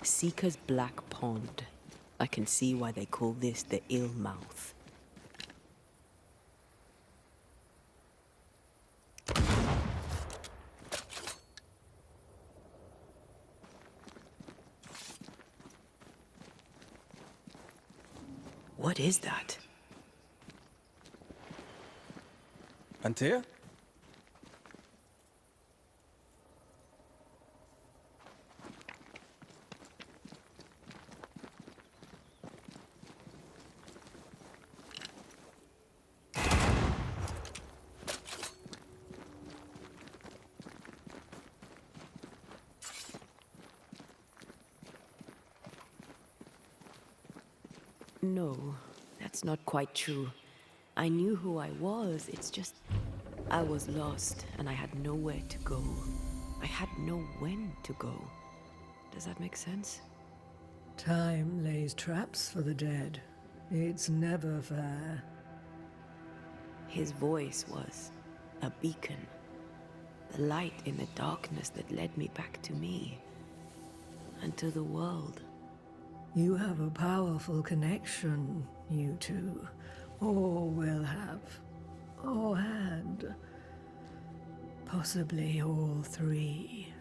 Seeker's Black Pond. I can see why they call this the Ill Mouth. What is that? Antea? No, that's not quite true. I knew who I was, it's just... I was lost, and I had nowhere to go. I had no when to go. Does that make sense? Time lays traps for the dead. It's never fair. His voice was a beacon. The light in the darkness that led me back to me. And to the world. You have a powerful connection, you two. Or will have. Or had. Possibly all three.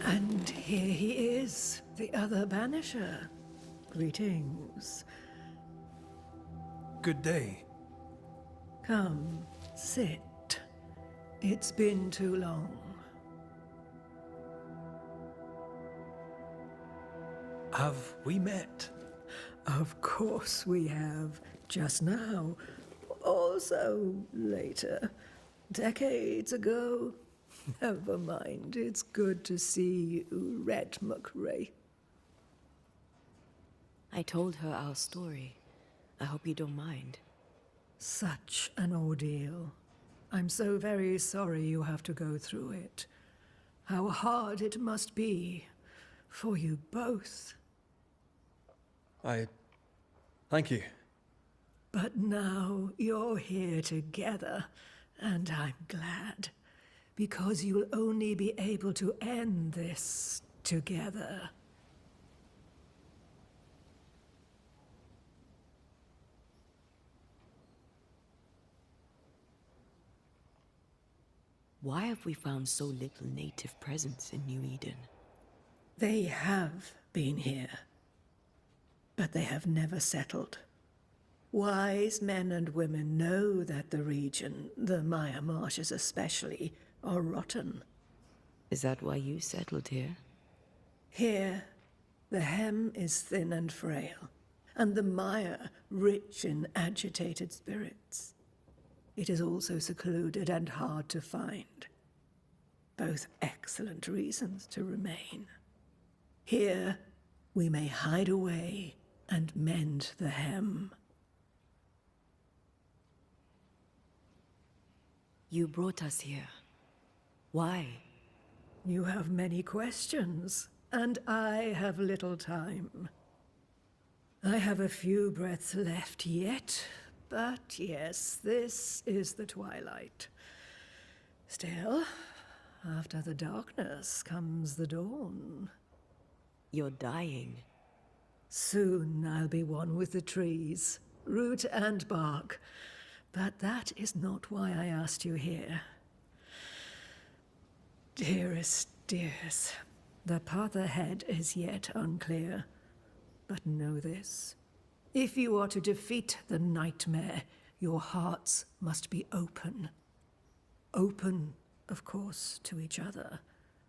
And here he is, the other Banisher. Greetings. Good day. Come, sit. It's been too long. Have we met? Of course we have. Just now. Also later. Decades ago. Never mind. It's good to see you, Red McRae. I told her our story. I hope you don't mind. Such an ordeal. I'm so very sorry you have to go through it. How hard it must be for you both. Thank you. But now you're here together, and I'm glad. Because you'll only be able to end this together. Why have we found so little native presence in New Eden? They have been here, but they have never settled. Wise men and women know that the region, the Maya Marshes especially, are rotten. Is that why you settled here? Here, the hem is thin and frail, and the Maya rich in agitated spirits. It is also secluded and hard to find. Both excellent reasons to remain. Here, we may hide away and mend the hem. You brought us here. Why? You have many questions, and I have little time. I have a few breaths left yet, but yes, this is the twilight. Still, after the darkness comes the dawn. You're dying. Soon I'll be one with the trees, root and bark. But that is not why I asked you here. Dearest dears, the path ahead is yet unclear. But know this. If you are to defeat the nightmare, your hearts must be open. Open, of course, to each other.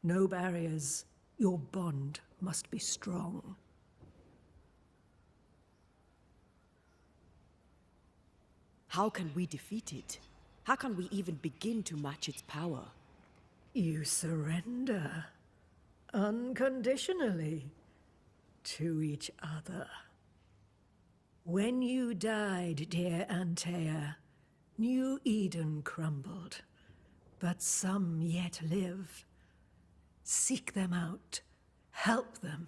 No barriers. Your bond must be strong. How can we defeat it? How can we even begin to match its power? You surrender. Unconditionally. To each other. When you died, dear Antea, New Eden crumbled. But some yet live. Seek them out. Help them.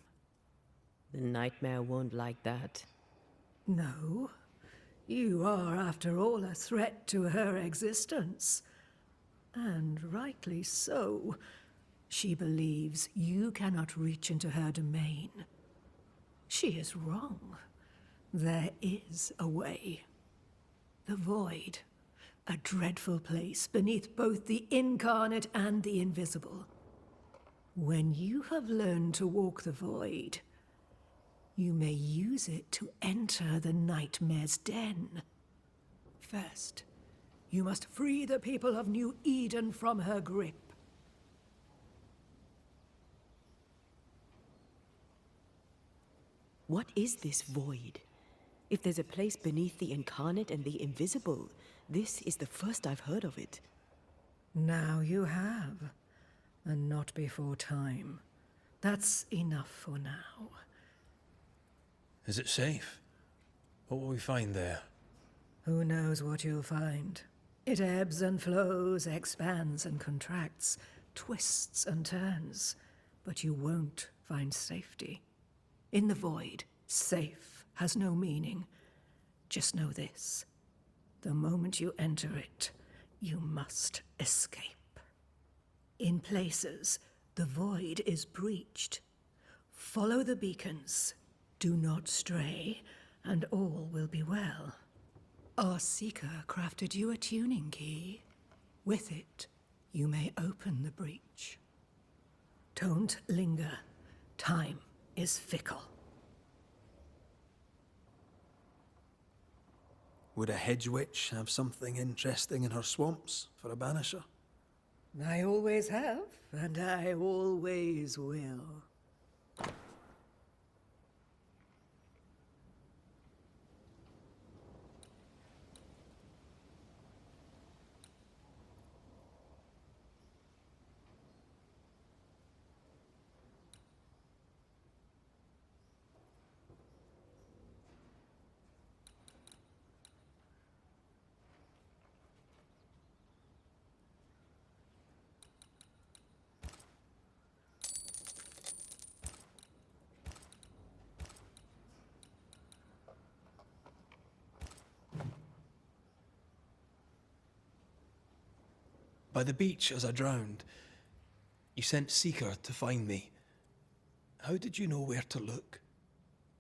The nightmare won't like that. No. You are, after all, a threat to her existence. and rightly so. She believes you cannot reach into her domain. She is wrong. There is a way. The Void, a dreadful place beneath both the incarnate and the invisible. When you have learned to walk the Void, you may use it to enter the Nightmare's den. First, you must free the people of New Eden from her grip. What is this void? If there's a place beneath the incarnate and the invisible, this is the first I've heard of it. Now you have, and not before time. That's enough for now. Is it safe? What will we find there? Who knows what you'll find? It ebbs and flows, expands and contracts, twists and turns, but you won't find safety. In the Void, safe has no meaning. Just know this. The moment you enter it, you must escape. In places, the Void is breached. Follow the beacons. Do not stray, and all will be well. Our Seeker crafted you a tuning key. With it, you may open the breach. Don't linger. Time is fickle. Would a hedge witch have something interesting in her swamps for a banisher? I always have, and I always will. By the beach as I drowned, you sent Seeker to find me. How did you know where to look?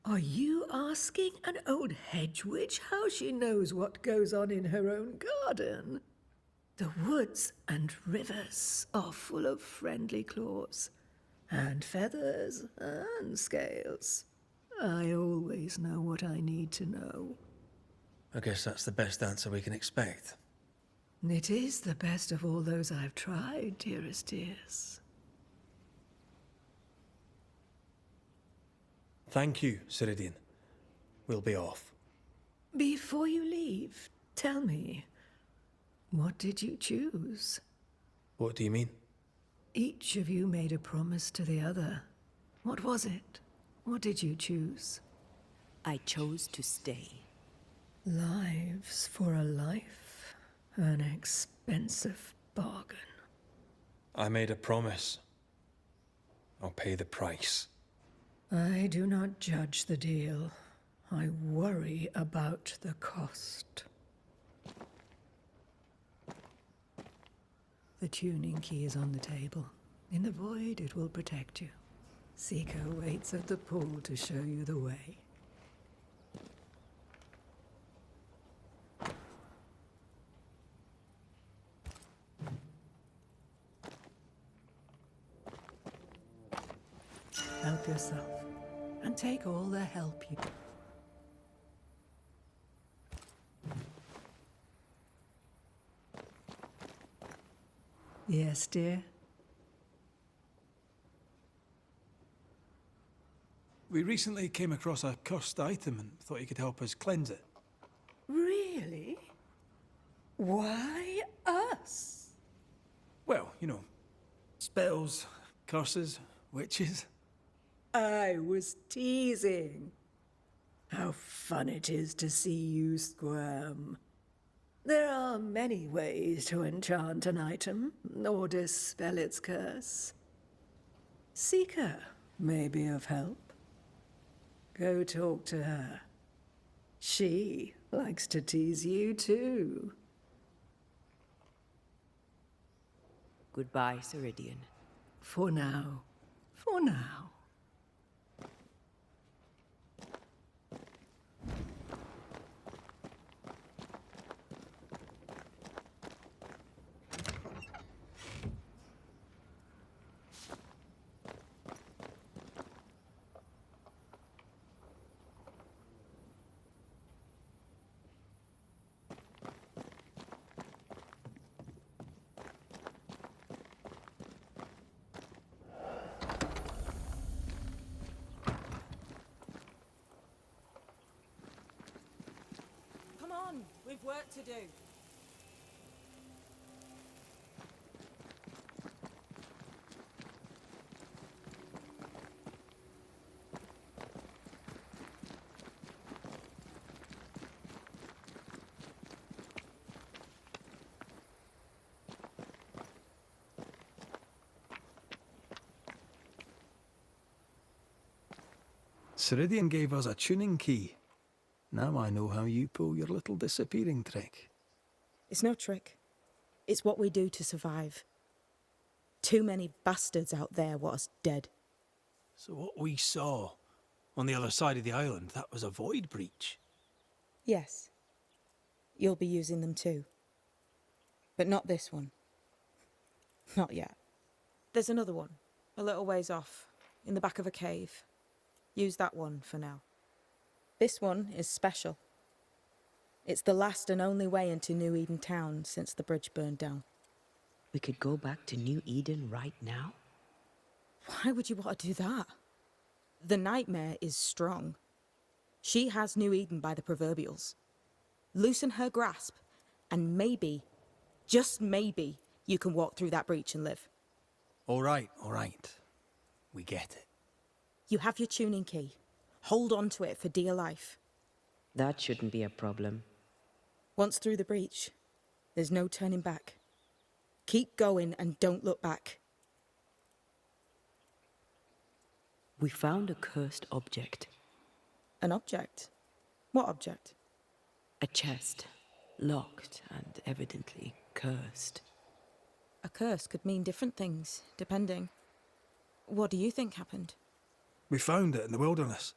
Are you asking an old hedge witch how she knows what goes on in her own garden? The woods and rivers are full of friendly claws, and feathers and scales. I always know what I need to know. I guess that's the best answer we can expect. It is the best of all those I've tried, dearest dears. Thank you, Ceridian. We'll be off. Before you leave, tell me, what did you choose? What do you mean? Each of you made a promise to the other. What was it? What did you choose? I chose to stay. Lives for a life. An expensive bargain. I made a promise. I'll pay the price. I do not judge the deal. I worry about the cost. The tuning key is on the table. In the Void, it will protect you. Seeker waits at the pool to show you the way. Help yourself, and take all the help you... Yes, dear? We recently came across a cursed item and thought you could help us cleanse it. Really? Why us? Well, you know, spells, curses, witches. I was teasing. How fun it is to see you squirm. There are many ways to enchant an item, or dispel its curse. Seeker may be of help. Go talk to her. She likes to tease you too. Goodbye, Ceridian. For now. For now. Come on, we've work to do. Ceridian gave us a tuning key. Now I know how you pull your little disappearing trick. It's no trick. It's what we do to survive. Too many bastards out there want us dead. So what we saw on the other side of the island, that was a void breach. Yes. You'll be using them too. But not this one. Not yet. There's another one, a little ways off, in the back of a cave. Use that one for now. This one is special. It's the last and only way into New Eden town since the bridge burned down. We could go back to New Eden right now? Why would you want to do that? The nightmare is strong. She has New Eden by the proverbials. Loosen her grasp, and maybe, just maybe, you can walk through that breach and live. All right. We get it. You have your tuning key. Hold on to it for dear life. That shouldn't be a problem. Once through the breach, there's no turning back. Keep going and don't look back. We found a cursed object. An object? What object? A chest. Locked and evidently cursed. A curse could mean different things, depending. What do you think happened? We found it in the wilderness.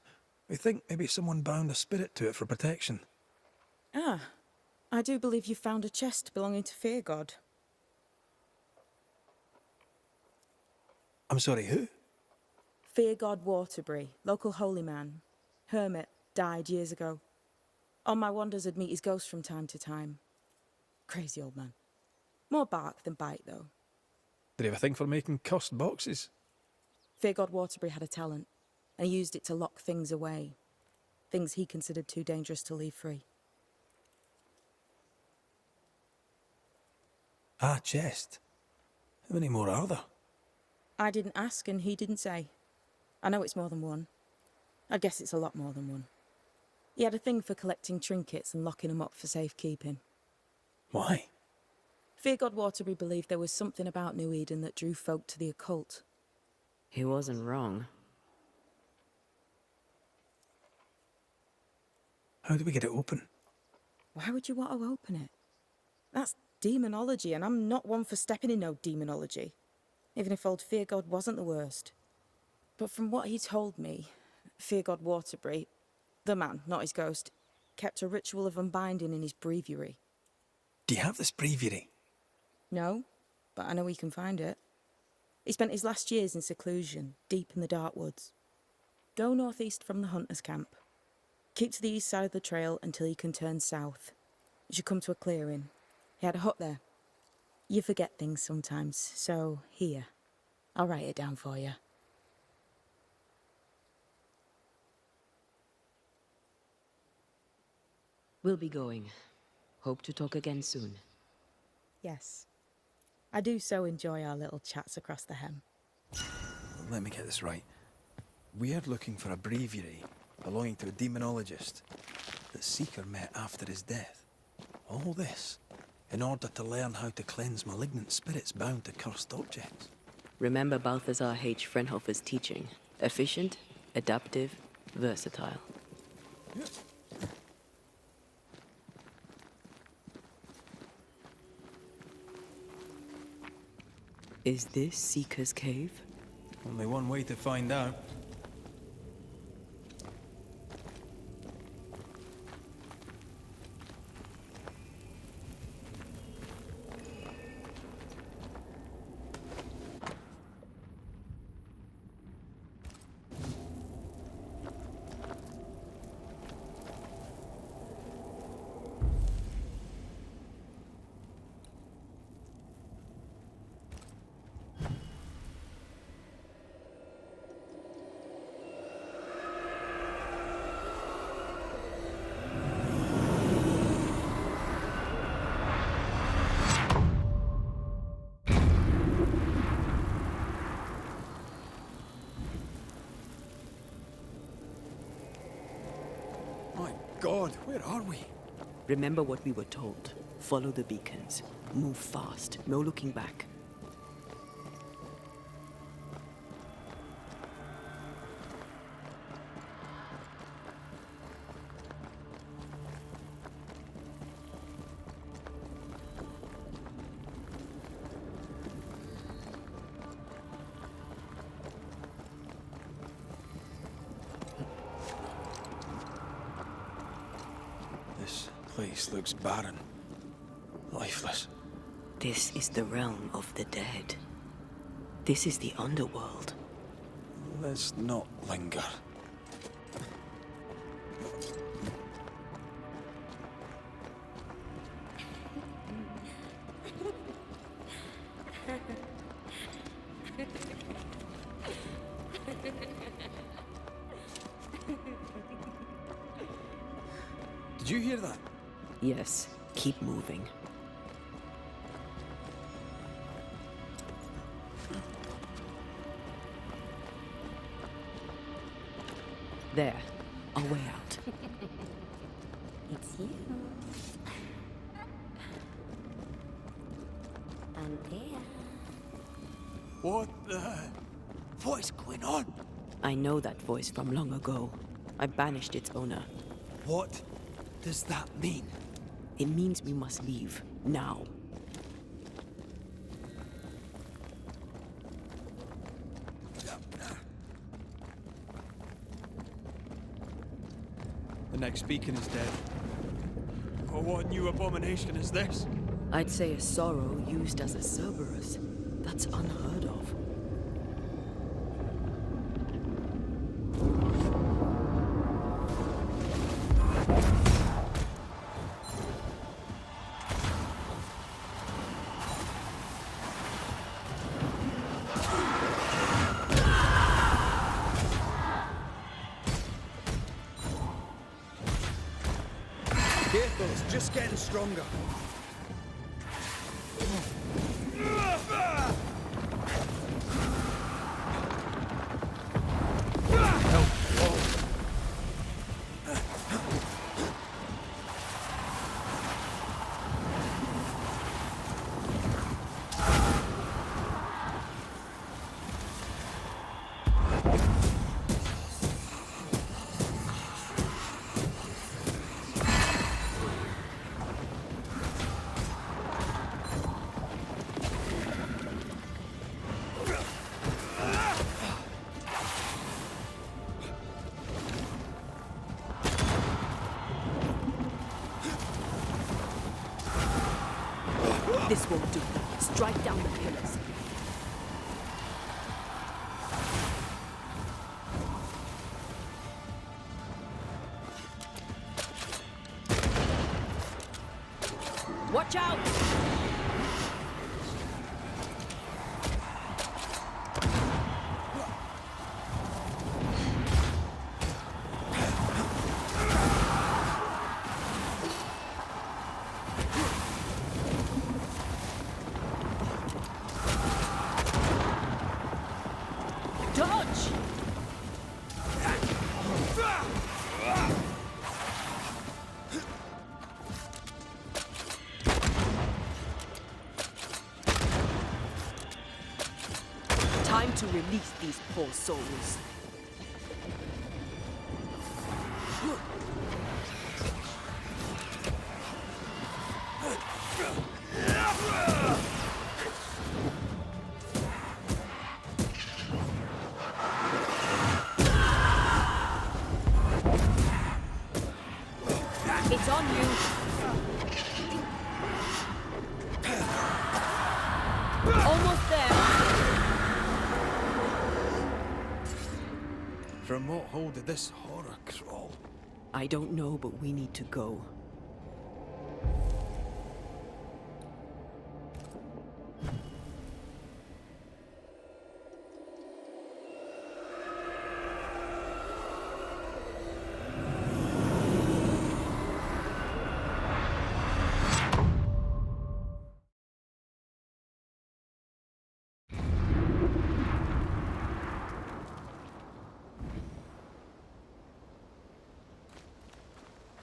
We think maybe someone bound a spirit to it for protection. Ah, I do believe you found a chest belonging to Fear God. I'm sorry, who? Fear God Waterbury, local holy man. Hermit, died years ago. On my wanders I'd meet his ghost from time to time. Crazy old man. More bark than bite, though. Did he have a thing for making cursed boxes? Fear God Waterbury had a talent, and he used it to lock things away. Things he considered too dangerous to leave free. Ah, chest. How many more are there? I didn't ask, and he didn't say. I know it's more than one. I guess it's a lot more than one. He had a thing for collecting trinkets and locking them up for safekeeping. Why? Fear God Waterbury believed there was something about New Eden that drew folk to the occult. He wasn't wrong. How do we get it open? Why would you want to open it? That's demonology, and I'm not one for stepping in no demonology. Even if old Fear God wasn't the worst. But from what he told me, Fear God Waterbury, the man, not his ghost, kept a ritual of unbinding in his breviary. Do you have this breviary? No, but I know he can find it. He spent his last years in seclusion, deep in the dark woods. Go northeast from the hunter's camp. Keep to the east side of the trail until you can turn south. You should come to a clearing. He had a hut there. You forget things sometimes, so here. I'll write it down for you. We'll be going. Hope to talk again soon. Yes. I do so enjoy our little chats across the hem. Let me get this right. We're looking for a breviary belonging to a demonologist that Seeker met after his death. All this in order to learn how to cleanse malignant spirits bound to cursed objects. Remember Balthazar H. Frenhofer's teaching. Efficient, adaptive, versatile. Is this Seeker's Cave? Only one way to find out. My God, where are we? Remember what we were told. Follow the beacons. Move fast. No looking back. This place looks barren. Lifeless. This is the realm of the dead. This is the underworld. Let's not linger. Did you hear that? Yes, keep moving. There, our way out. It's you. And there. What the... What is going on? I know that voice from long ago. I banished its owner. What does that mean? It means we must leave, now. The next beacon is dead. Oh, what new abomination is this? I'd say a sorrow used as a Cerberus. That's unheard of. Careful, it's just getting stronger. This won't do. Strike down the pillars. Watch out! Dodge! Time to release these poor souls. Almost there. From what hole did this horror crawl? I don't know, but we need to go.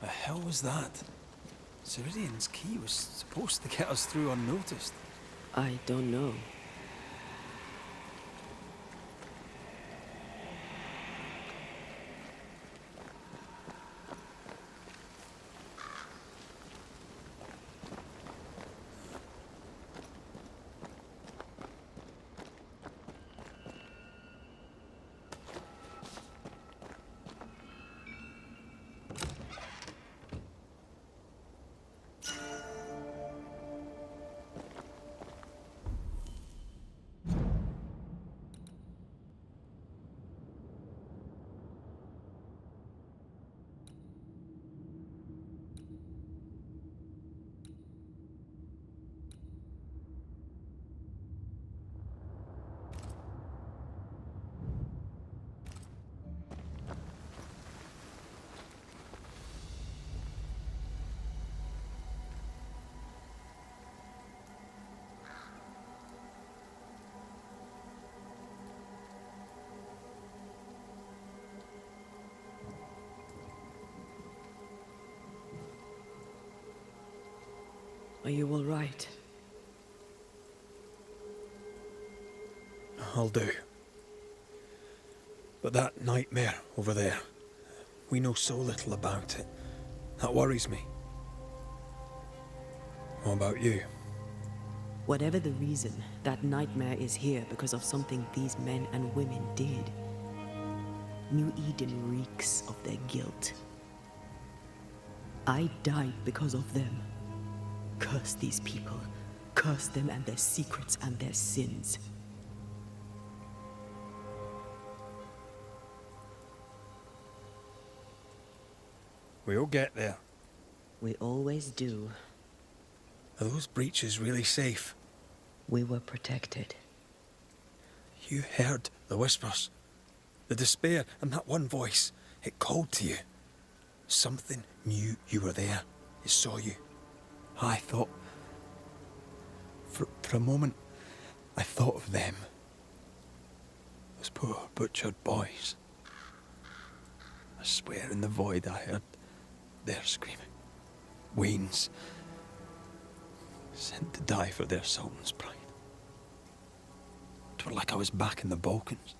The hell was that? Ceridian's key was supposed to get us through unnoticed. I don't know. Are you all right? I'll do. But that nightmare over there, we know so little about it. That worries me. What about you? Whatever the reason, that nightmare is here because of something these men and women did. New Eden reeks of their guilt. I died because of them. Curse these people. Curse them and their secrets and their sins. We'll get there. We always do. Are those breaches really safe? We were protected. You heard the whispers, the despair, and that one voice. It called to you. Something knew you were there. It saw you. I thought... For a moment, I thought of them. Those poor butchered boys. I swear in the void I heard their screaming. Wains. Sent to die for their sultan's pride. It was like I was back in the Balkans.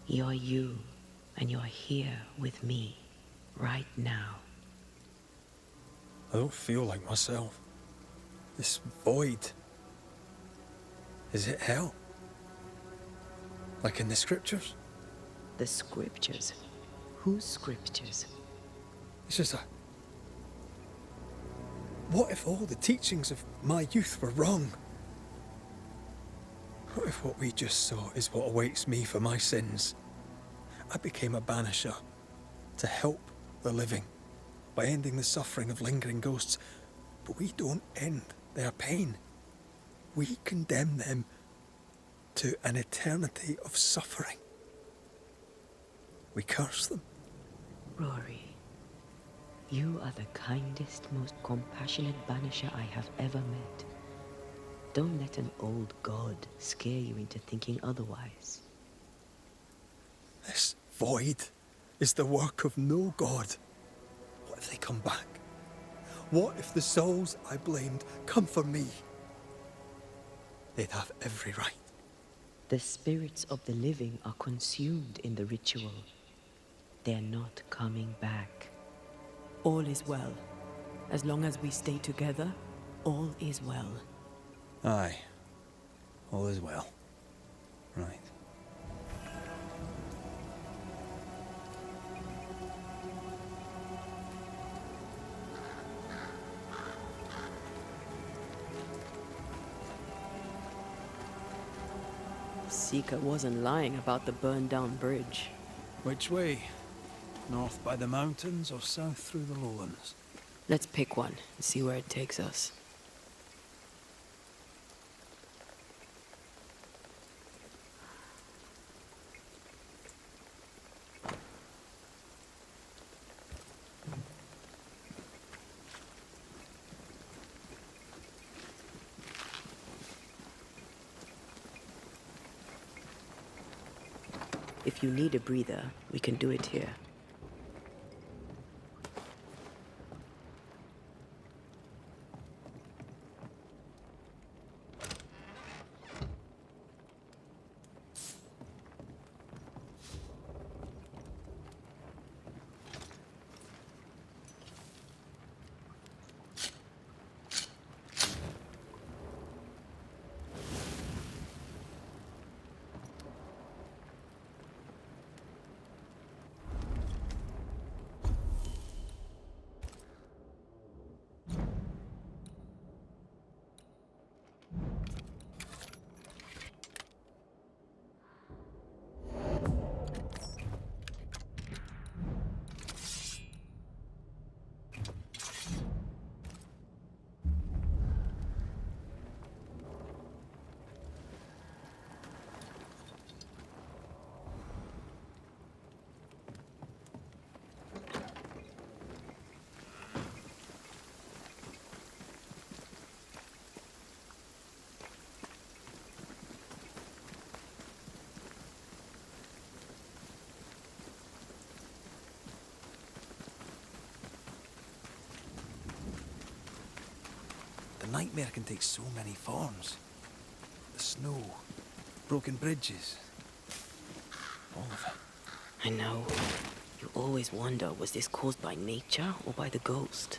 You're you, and you're here with me, right now. I don't feel like myself. This void. Is it hell? Like in the scriptures? The scriptures? Whose scriptures? It's just a... What if all the teachings of my youth were wrong? What if what we just saw is what awaits me for my sins? I became a banisher to help the living by ending the suffering of lingering ghosts, but we don't end their pain. We condemn them to an eternity of suffering. We curse them. Rory, you are the kindest, most compassionate banisher I have ever met. Don't let an old god scare you into thinking otherwise. This void is the work of no god. What if they come back? What if the souls I blamed come for me? They'd have every right. The spirits of the living are consumed in the ritual. They're not coming back. All is well. As long as we stay together, all is well. Aye. All is well. Right. Seeker wasn't lying about the burned down bridge. Which way? North by the mountains or south through the lowlands? Let's pick one and see where it takes us. If you need a breather, we can do it here. The nightmare can take so many forms. The snow, broken bridges, all of it. I know. You always wonder, was this caused by nature or by the ghost?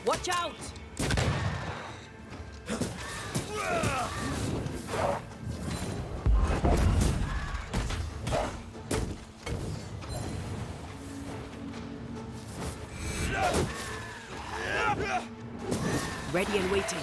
Watch out! Ready and waiting.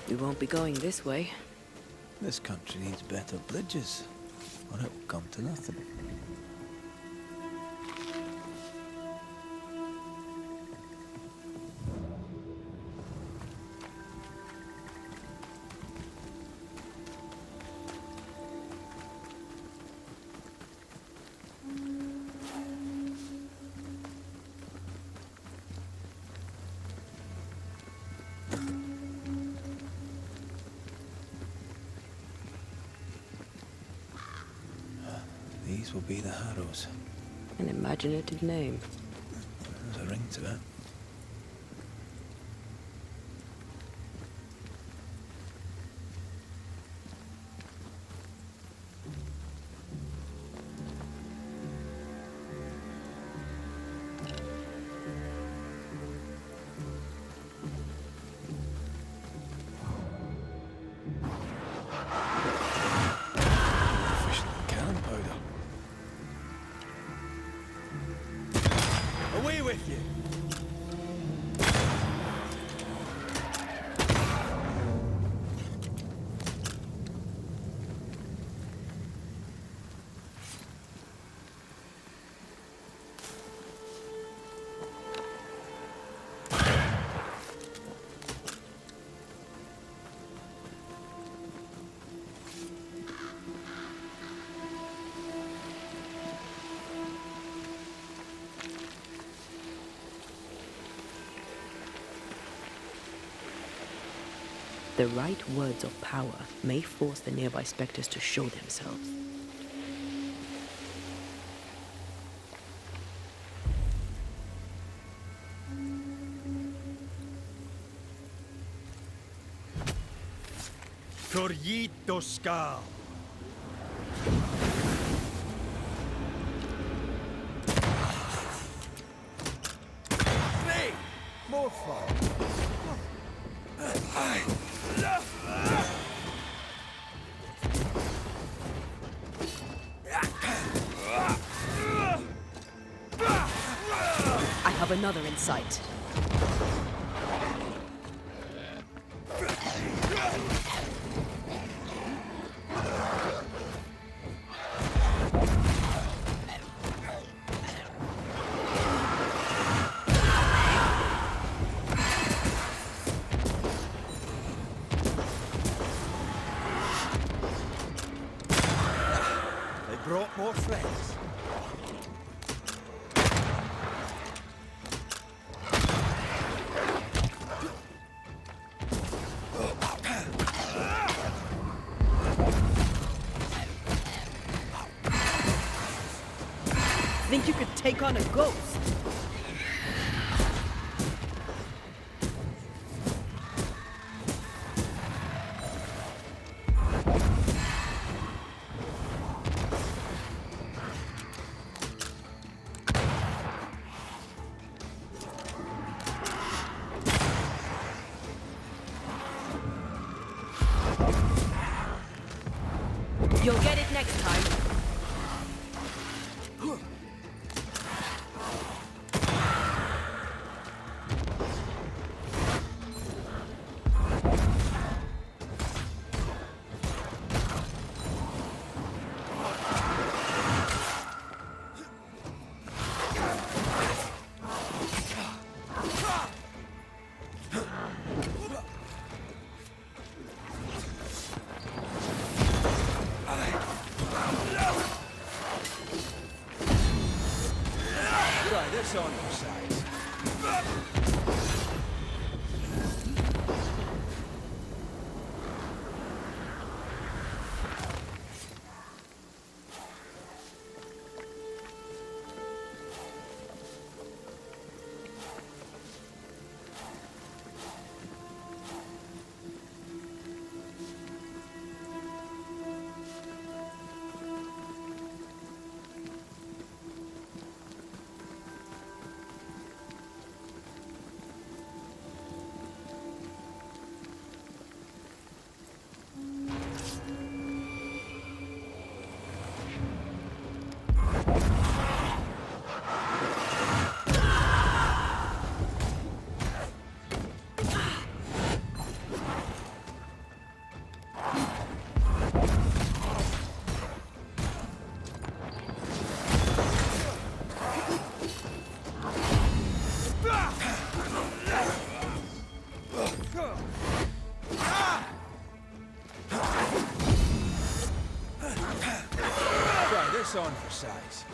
We won't be going this way. This country needs better bridges, or it will come to nothing. These will be the Harrows. An imaginative name. There's a ring to it. Efficient cannon powder. Away with you! The right words of power may force the nearby specters to show themselves. Corrito Skal. Hey! More fun. I have another in sight. They brought more friends. Think you could take on a ghost? You'll get it next time. Try this on your size. Try this on for size.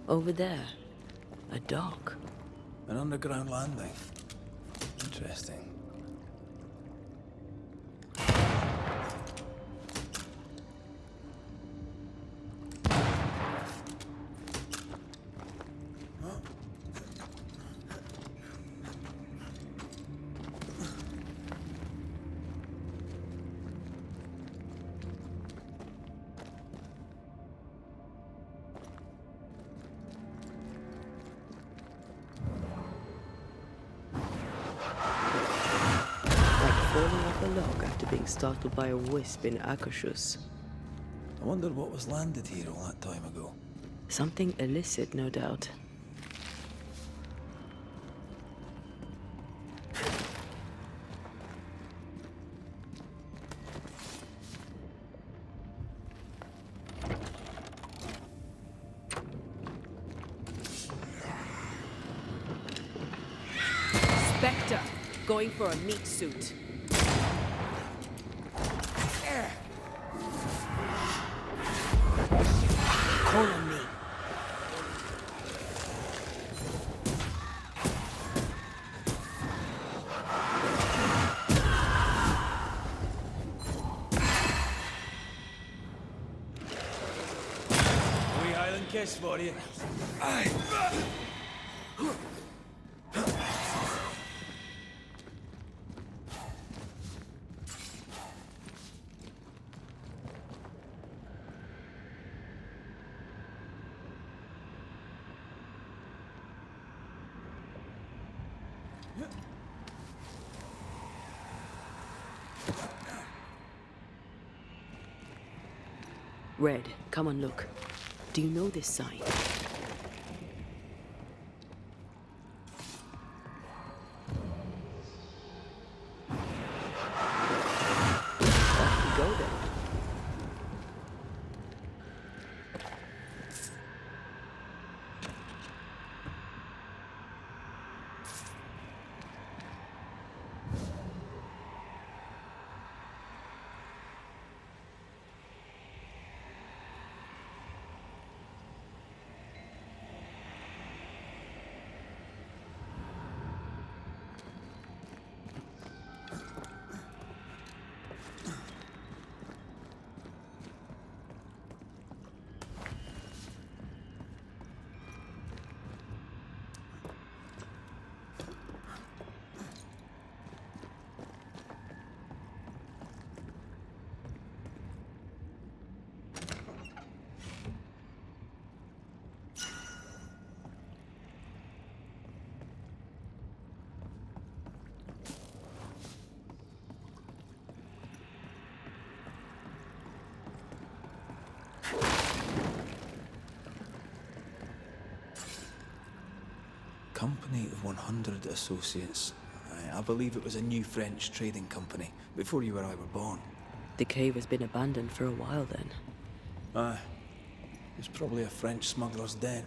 Over there. A dock. An underground landing. Interesting. Falling off a log after being startled by a wisp in Akashus. I wonder what was landed here all that time ago. Something illicit, no doubt. Spectre, going for a meat suit. Call on me. Wee Highland kiss for you. Red, come and look. Do you know this sign? Off we go then. Company of 100 Associates. I believe it was a new French trading company, before you or I were born. The cave has been abandoned for a while then. Aye. It's probably a French smuggler's den.